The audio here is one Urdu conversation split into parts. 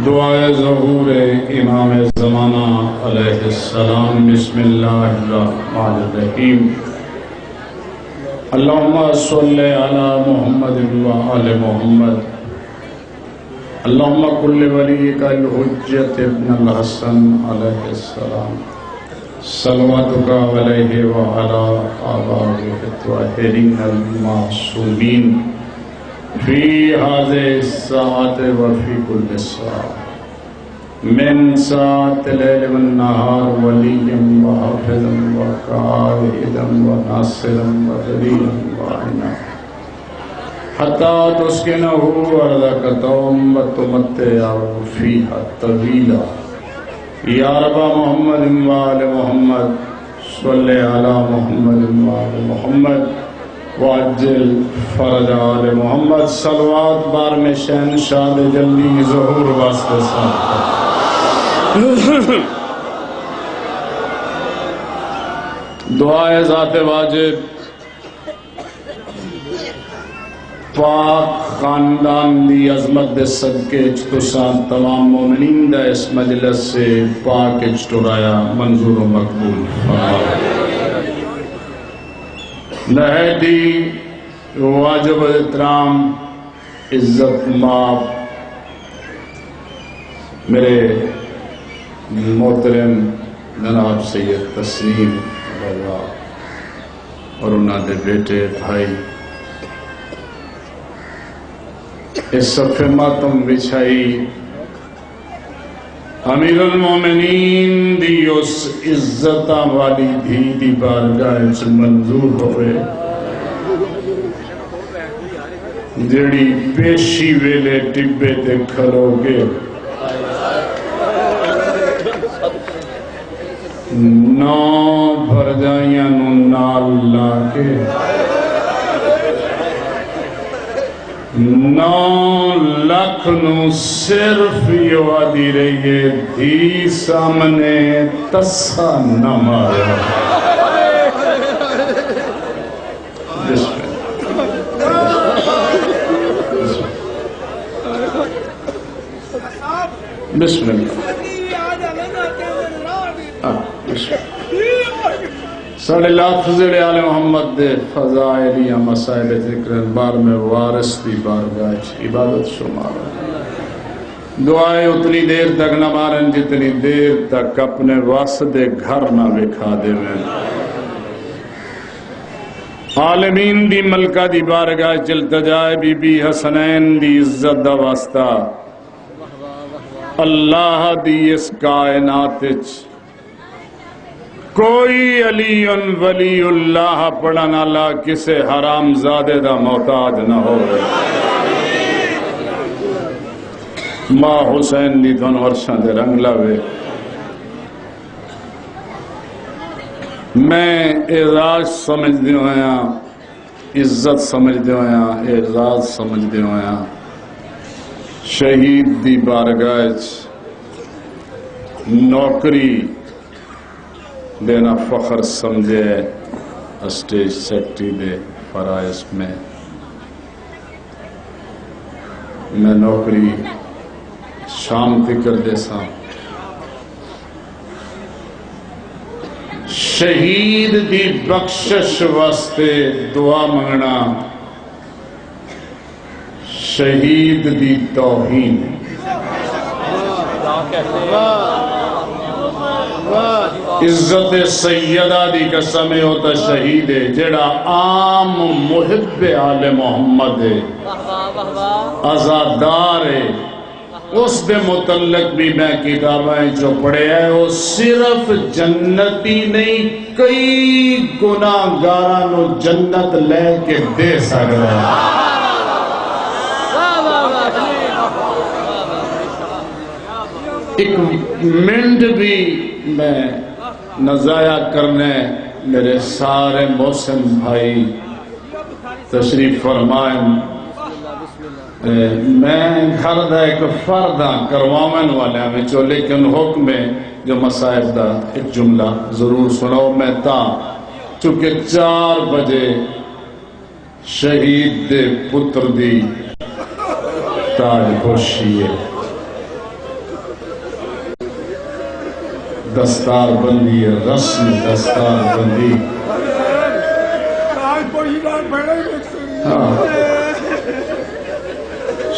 دعائے ظہور امام زمانہ علیہ السلام۔ بسم اللہ الرحمن الرحیم۔ اللہم صلی علی محمد و آل محمد۔ اللہم کل ولیک الحجت ابن الحسن علیہ السلام، صلواتک علیہ وعلا آبائہ الطاہرین المعصومین فی هذه الساعة وفي كل ساعة من ساعة الليل والنهار وليا وحافظا وقائدا وناصرا ودليلا وعينا حتى تسكنه أرضك طوعا وتمتعه فيها طويلا يا رب محمد وآل محمد صل على محمد وآل محمد واجل فرج آل محمد۔ صلوات بار میں شہنشاہ جلدی ظہور واسطے ساتھ دعائے ذات واجب پاک خاندان دی عظمت دے صدقے تساں تمام مومنین دا اس مجلس سے پاک ٹرایا منظور و مقبول فرمائے۔ نہایتی واجب احترام عزت مآب میرے محترم جناب سید تسلیم بابا اور انہوں دے بیٹے بھائی، اس صفحے ماتم بچھائی امیر المومنین دی اس عزتاں والی دھی دی بارگاہ وچ منظور ہوئے جڑی پیشی ویلے ٹبے تے کھلو گے نو بھر جائیاں نو نال لا کے 9 لاکھ نو صرف یو آدھی رہیے دھی سامنے تسا نہ مارا۔ بسم اللہ ساڑھے لاکھ فضل آل محمد دے فضائلیہ مسائل ذکر بار میں وارث دی بارگاہ عبادت شمار۔ دعائے اتنی دیر تک نہ مارن جتنی دیر تک اپنے واسطے گھر نہ بکھا دے میں۔ عالمین دی ملکہ دی بارگاہ التجائے بی بی حسنین دی عزت دا واسطہ اللہ دی اس کائنات کوئی علی ولی اللہ پڑھن اللہ کسے حرام زادے دا محتاج نہ ہو رہے۔ ماں حسین دی دون ورشاں دے رنگ لاوے میں اعزاز سمجھ دے ہویا، عزت سمجھ دے ہویا، اعزاز سمجھ دے ہویا شہید دی بارگاہ نوکری دینا فخر سمجھے اسٹیج سیکٹری دے فرائض میں نوکری شام فکر دے سا شہید دی بخشش واسطے دعا منگنا شہید دی توہین۔ عزت سیدہ دی قسم ہوتا شہید ہے جڑا عام محب آل محمد ہے، عزادار ہے، اس دے متعلق بھی میں کتابیں جو پڑھے ہیں وہ صرف جنتی نہیں کئی گناہگارانو جنت لے کے دے سکتا ہے۔ ایک منٹ بھی میں نضائع کرنے میرے سارے محسن بھائی تشریف فرمائیں۔ میں گھر دا ایک فردہ کرواؤں والے میں چو لیکن حکم ہے جو مسائب دا ایک جملہ ضرور سناؤ میں تا چونکہ 4 بجے شہید دے پتر دی تاج پوشی ہے دستار بندی ہے، رسم دستار بندی.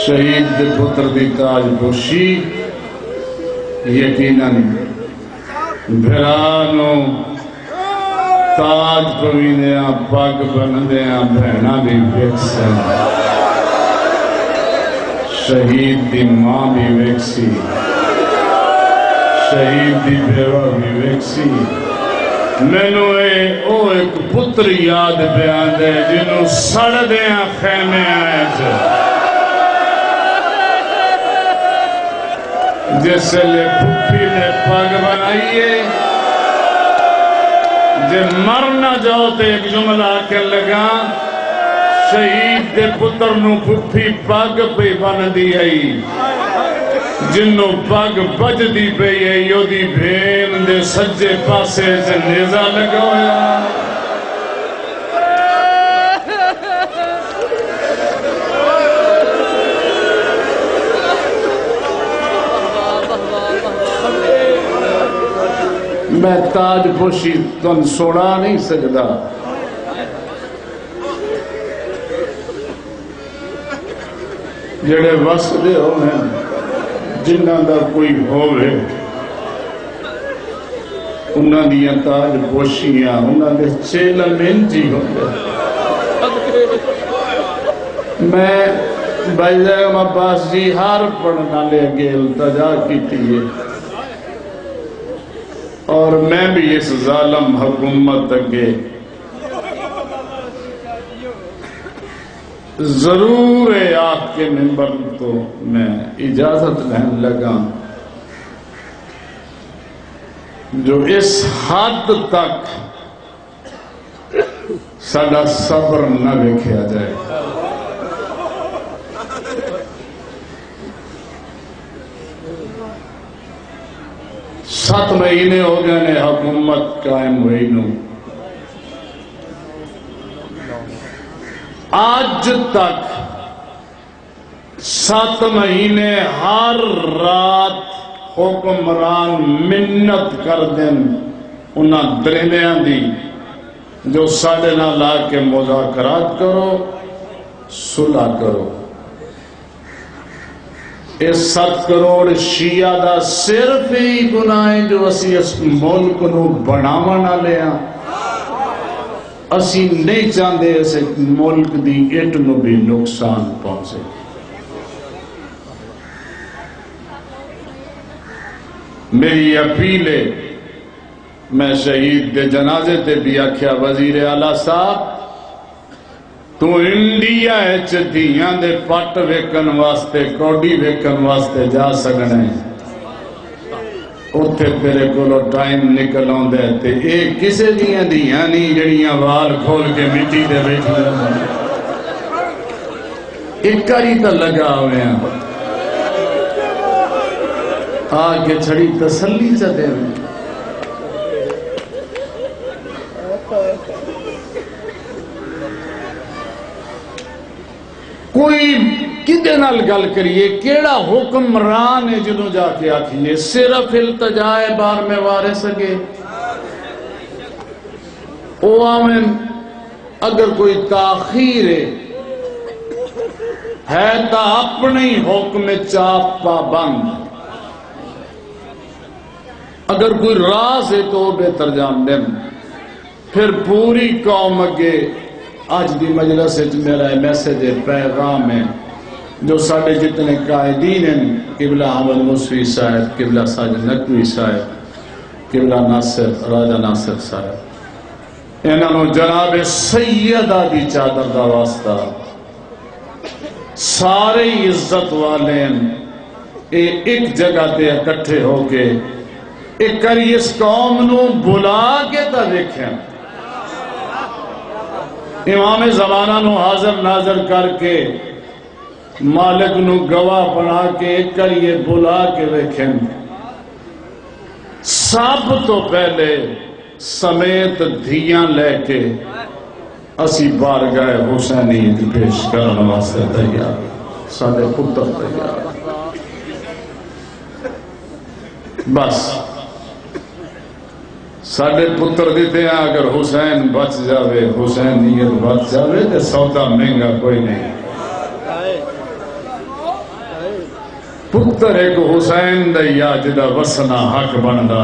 شہید دے پتر دی تاج پوشی یقیناً بھرانو تاج پویندیاں پگ بندیاں بہنا بھی ویکسن. شہید دی ماں بھی ویکسی، شہید دی بیوہ بھی ویکسی. مینو ایک پتر یاد بیان دے جنہوں سڑ دیاں خیمے آئے تھے، جیسے لے پھپھی نے پگ بنائیے جے مرنا جاؤ تے ایک جملہ کے لگا شہید دے پتر نو پھپھی پگ پہ بن دی آئی، جنوں پگ بج دی پہ یو دی بھین دے سجے پاسے سے نیزہ لگا ہویا. میں تاج پوشی تن سوڑا نہیں سکتا، جڑے وسدے ہوئے جنہاں دا کوئی ہوئے انہاں دیاں تاج پوشیاں انہاں دے چیلن انجی ہوئے. میں بھائی زیغم عباس جی ہار پڑھنا لے گے التجا کی تیئے، اور میں بھی اس ظالم حکومت اگے ضرور آپ کے ممبر تو میں اجازت لینے لگا جو اس حد تک ساڈا صبر نہ دیکھا جائے. 7 مہینے ہو گئے نے حکومت قائم ہوئی نو، آج تک 7 مہینے ہر رات حکمران منت کر دیں انہاں درمیاں دی جو ساڑے نہ لا کے مذاکرات کرو، صلح کرو. اس 7 کروڑ شیعہ دا صرف ہی گناہ ہے جو اسی اس ملک نو بناوا نہ لیا. اسی نہیں چاہتے اس ملک دی اٹ نو بھی نقصان پہنچے. میری اپیل ہے، میں شہید دے جنازے تے بھی آکھیا وزیر اعلیٰ صاحب تو انڈیا اچ دھیاں دے پٹ ویکن واسطے کوڈی ویکن واسطے جا سکنے، اتھے تیرے کولو ٹائم نکل آندے تے اے کسے دیاں دیاں نہیں جڑیاں وال کھول کے مٹی دے بیٹھی رہن. ایک کاری تا لگا ہوئے ہیں آگے چھڑی تسلی چاہتے ہیں. کوئی کدے نال گل کریے کیڑا حکمران ہے جنہوں جا کے آکھیے صرف التجائے بار میں وارے سکے. او آمین اگر کوئی تاخیر ہے تا اپنے حکم چاپ پابند، اگر کوئی راز ہے تو بہتر جان دیں. پھر پوری قوم اگے آج دی مجلس میرا میسج پیغام ہے جو ساڑھے جتنے قائدین ہیں، قبلہ حمد موسوی صاحب، قبلہ ساجد نقوی صاحب، قبلہ ناصر راجہ ناصر صاحب، انہوں جناب سیدہ دی چادر دا واسطہ سارے عزت والے ایک جگہ تے اکٹھے ہو کے ایک کری اس قوم نو بلا کے تا دیکھیں، امام زمانہ نو حاضر ناظر کر کے مالک نو گواہ بنا کے ایک کریے بلا کے دیکھیں. سب تو پہلے سمیت دھیاں لے کے اسی بارگاہ حسینی پیش کرنے واسطے تیار، سارے پتر تیار. بس ساڈے پتر دیتے ہیں، اگر حسین بچ جاوے، حسینیت بچ جاوے تو سودا مہنگا کوئی نہیں۔ پتر ایک حسین دا یا جدا وسنا حق بندا۔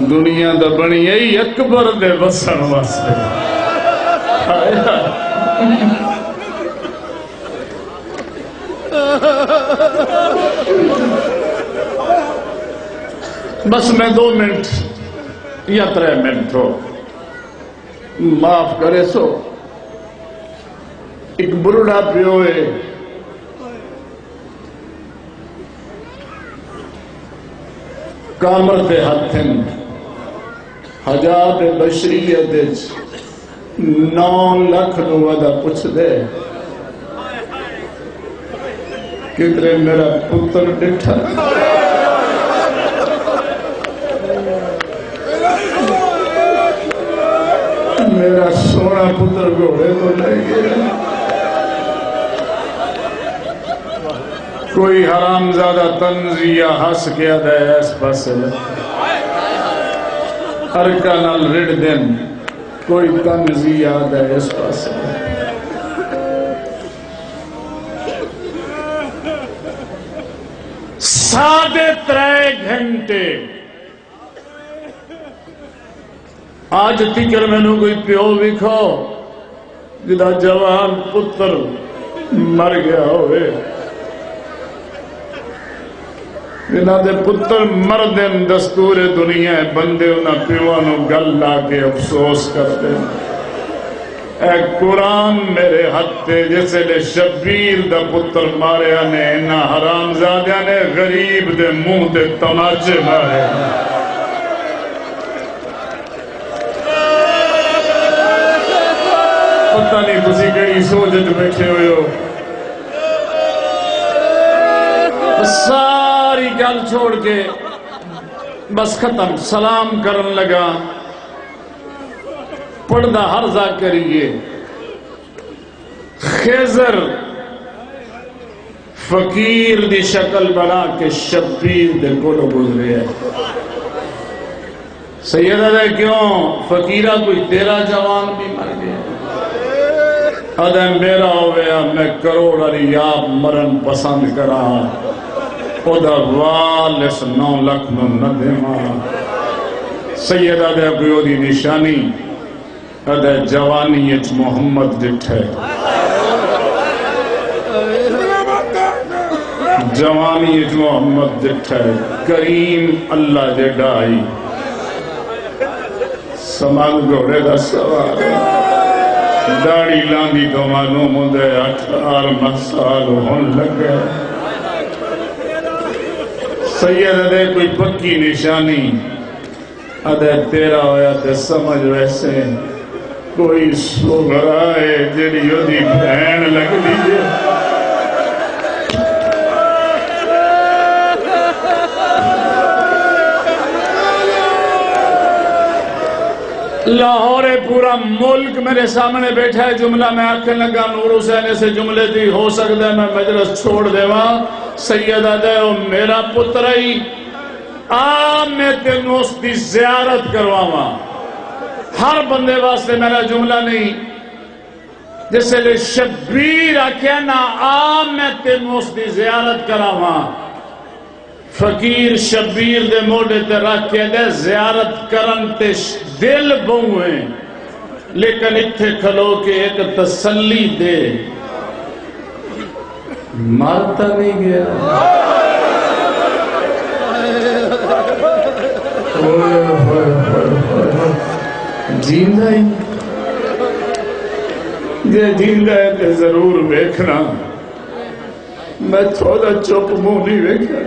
دنیا دا بنی ای اکبر دے وسن واسطے۔ بس میں 2 منٹ یا 3 منٹ ہو معاف کرے سو۔ ایک بڑھڑا پیو ہے، کامر دے ہتھن حجاب بشریت 9 لاکھ نو ودا پوچھ دے کتنے میرا پتر ڈٹھا، میرا سونا پتر گھوڑے تو لے گیا۔ کوئی حرام زادہ تنزیہ ہس کیا دے اس پاسے ارکا نال رڑ دن، کوئی تنزیہ دے اس پاسے۔ ساڑھے 3 گھنٹے آج تکر میں نے کوئی پیو وکھو جدا جوان پتر مر گیا ہوئے، جنہ دے پتر مردن دستور دنیا بندے انہاں پیوانوں گل لا کے افسوس کرتے۔ اے قرآن میرے ہتھے جیسے لے شبیر دا پتر ماریا نے، انہاں حرام زادیاں نے غریب دے منہ دے تماچے مارے۔ پتہ نہیں تسی کئی سوچت بیٹھے ہوئے ہو۔ ساری گل چھوڑ کے بس ختم، سلام کرن لگا، پڑھدا حرزہ کریے۔ خضر فقیر دی شکل بنا کے شبیر دے کولو گزرے ہے۔ سیدہ دے کیوں فقیرہ کوئی تیرا جوان بھی مر گیا؟ ادھے میرا ہویا میں کروڑ ریاب مرن پسند کرا، خدا والس 9 لاکھ نہ دیواں۔ سیدہ دے کوئی دی نشانی ادھے جوانی اچ محمد ڈٹھے، جوانی اچ محمد ڈٹھے، کریم اللہ دے ڈائی سمان گھوڑے دا سوار، داڑی لاندی تو معلوم ہوندے 18 سال ہون لگے۔ سید دے کوئی پکی نشانی ادھے تیرا ہویا تے سمجھ ویسے کوئی سوگرا ہے جیڑی یودی بہن لگ دیجئے۔ لاہور پورا ملک میرے سامنے بیٹھا ہے، جملہ میں آکھیں لگا نور حسین سے جملے تھی ہو سکتا ہے میں مجلس چھوڑ دے وہاں۔ سیدہ دے میرا پتر ہی میں تینوں اس دی زیارت کرواواں، ہر بندے واسطے میرا جملہ نہیں، جیسے لے شبیر آکھیا نا میں تینوں اس دی زیارت کراواں۔ فقیر شبیر دے موڑے تے رکھ کے دے زیارت کرن تے دل بہویں، لیکن اتھے کھلو کے ایک تسلی دے، مارتا نہیں گیا۔ جیندہ ہی جے جیندہ ہے تے ضرور بیکھنا، میں تھوڑا چپ منہ نہیں بیکھنا۔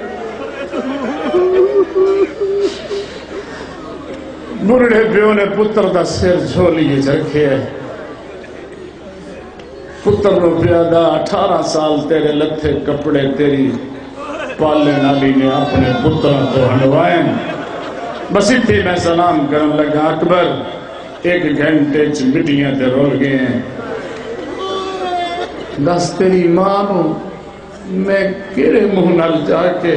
بڑھے پیو نے پتر دا سر جھولیے رکھے ہے، پتر نو پیادا 18 سال تیرے لتھے کپڑے تیری پالے نالی نے اپنے پتروں کو ہنوائیں۔ بس اتھی میں سلام کرن لگا، اکبر 1 گھنٹے مٹیاں تے رول گئے ہیں، دس تیری ماں نو میں کیڑے منہ نال جا کے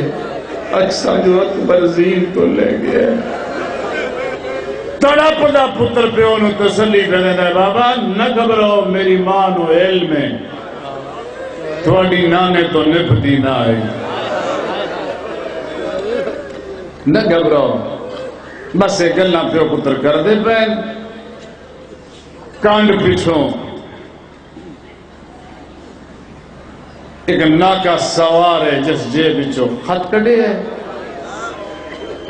اکساں جو اکبر زین تو لے گیا تڑپ دا پتر پیو نو تسلی کرنے دا بابا نہ گھبراؤ میری ماں نو علم ہے تھوڑی نانے تو نپتی نہ آئی نہ گھبراؤ بس ایک گلہ پیو پتر کر دے پین کانڈ پیچھوں ایک ناکا سوار ہے جس جے بچوں خط کڑے ہے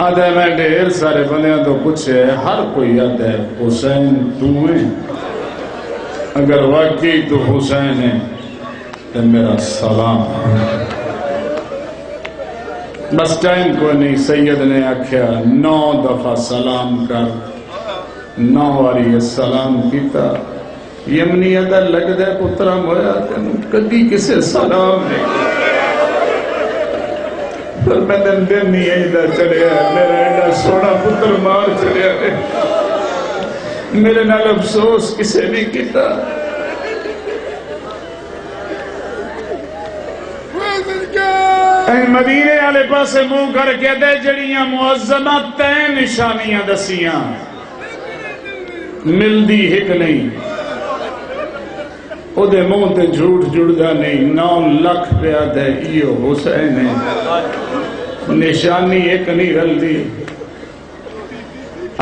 آدھے میں ڈھیر سارے بندیاں تو پوچھے ہر کوئی آدھے حسین تو ہے اگر واقعی تو حسین ہے تو میرا سلام بس ٹائم کو نہیں سید نے آکھیا 9 دفعہ سلام کر 9 واری السلام کیتا یمنی ادا لگ دے پترہ مویا تینوں کدی کسے سلام نہیں پر میں دن نہیں ایدہ چلے آئے میرا ایڈا سوڑا پتر مار چلے آئے میرے نال افسوس کسے نہیں کیتا اے مدینے والے پاسے منہ کر کے دے جڑیاں معظمہ تین نشانیاں دسیاں ملدی ہک نہیں او دے منہ تے جھوٹ جڑدا نہیں 9 لاکھ پیا دے ایو حسین ہے نشانی ایک نہیں رل دی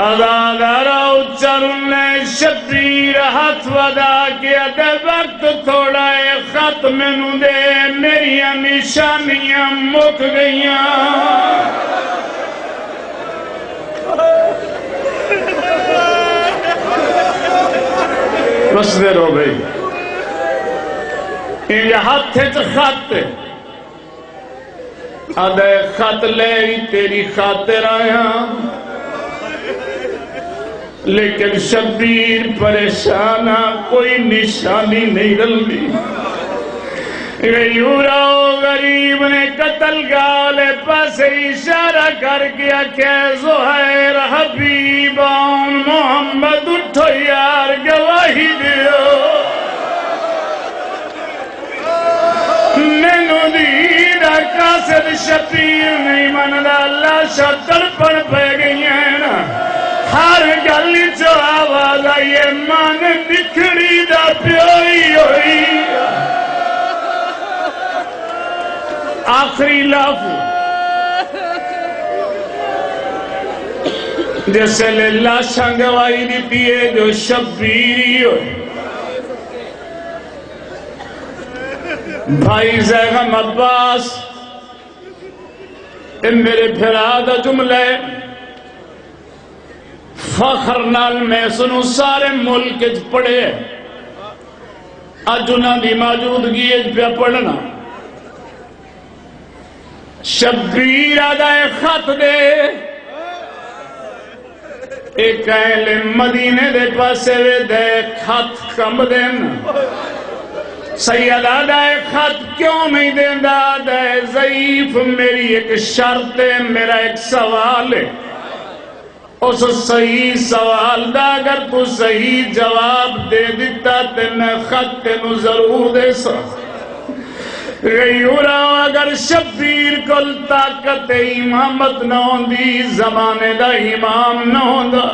ادادارا اچرن شبیر ہاتھ ودا کیا دے وقت تھوڑا ہے خط منو دے میری نشانیاں مک گئیاں بس دے رو بھئی یہ ہاتھ خط ادے خط لے تیری خاطر آیا لیکن شبیر پریشانہ کوئی نشانی نہیں رلدی یوراو غریب نے قتل گالے پاسے اشارہ کر گیا کہ زہیر حبیب آن محمد اٹھو یار گواہی دیو نینو دیدہ قاسد شبیر نہیں مندہ اللہ شتر پڑ پہ گئی ہیں نا ہر گلی جو آواز آئیے مان نکھڑی دا پیوئی ہوئی آخری لفظ جیسے للہ شنگوائی دیتی ہے جو شبیری ہوئی بھائی زیغم عباس میرے پھرادہ جملے فخر نال میں سنو سارے ملک پڑھے آج انہاں دی موجودگی پہ پڑھنا شبیر آدھائے خط دے ایک اہل مدینے دے پاسے وے دے خط کم دین سید آدھائے خط کیوں نہیں دین دا آدھائے ضعیف میری ایک شرط ہے میرا ایک سوال ہے اس صحیح سوال دا اگر تو صحیح جواب دے دیتا تے میں خط تینو ضرور دے سا غیورا اگر شبیر کل طاقت امامت نہ ہوندی زمانے دا امام نہ ہوندا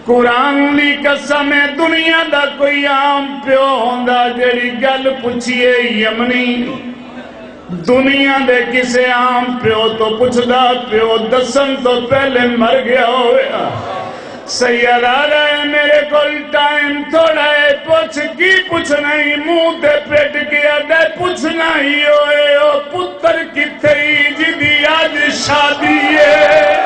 قرآن دی قسم دنیا دا کوئی عام پیو ہوندا جیڑی گل پوچھئے یمنی دنیا دے کسے عام پیو تو پوچھدا پیو دسن تو پہلے مر گیا ہویا سید آدھائے میرے کل ٹائم تھوڑا ہے پوچھ کی پوچھنا ہی منہ تے پیٹ گیا دے پوچھنا ہی ہوئے او پتر کی تھی جدی آج شادی ہے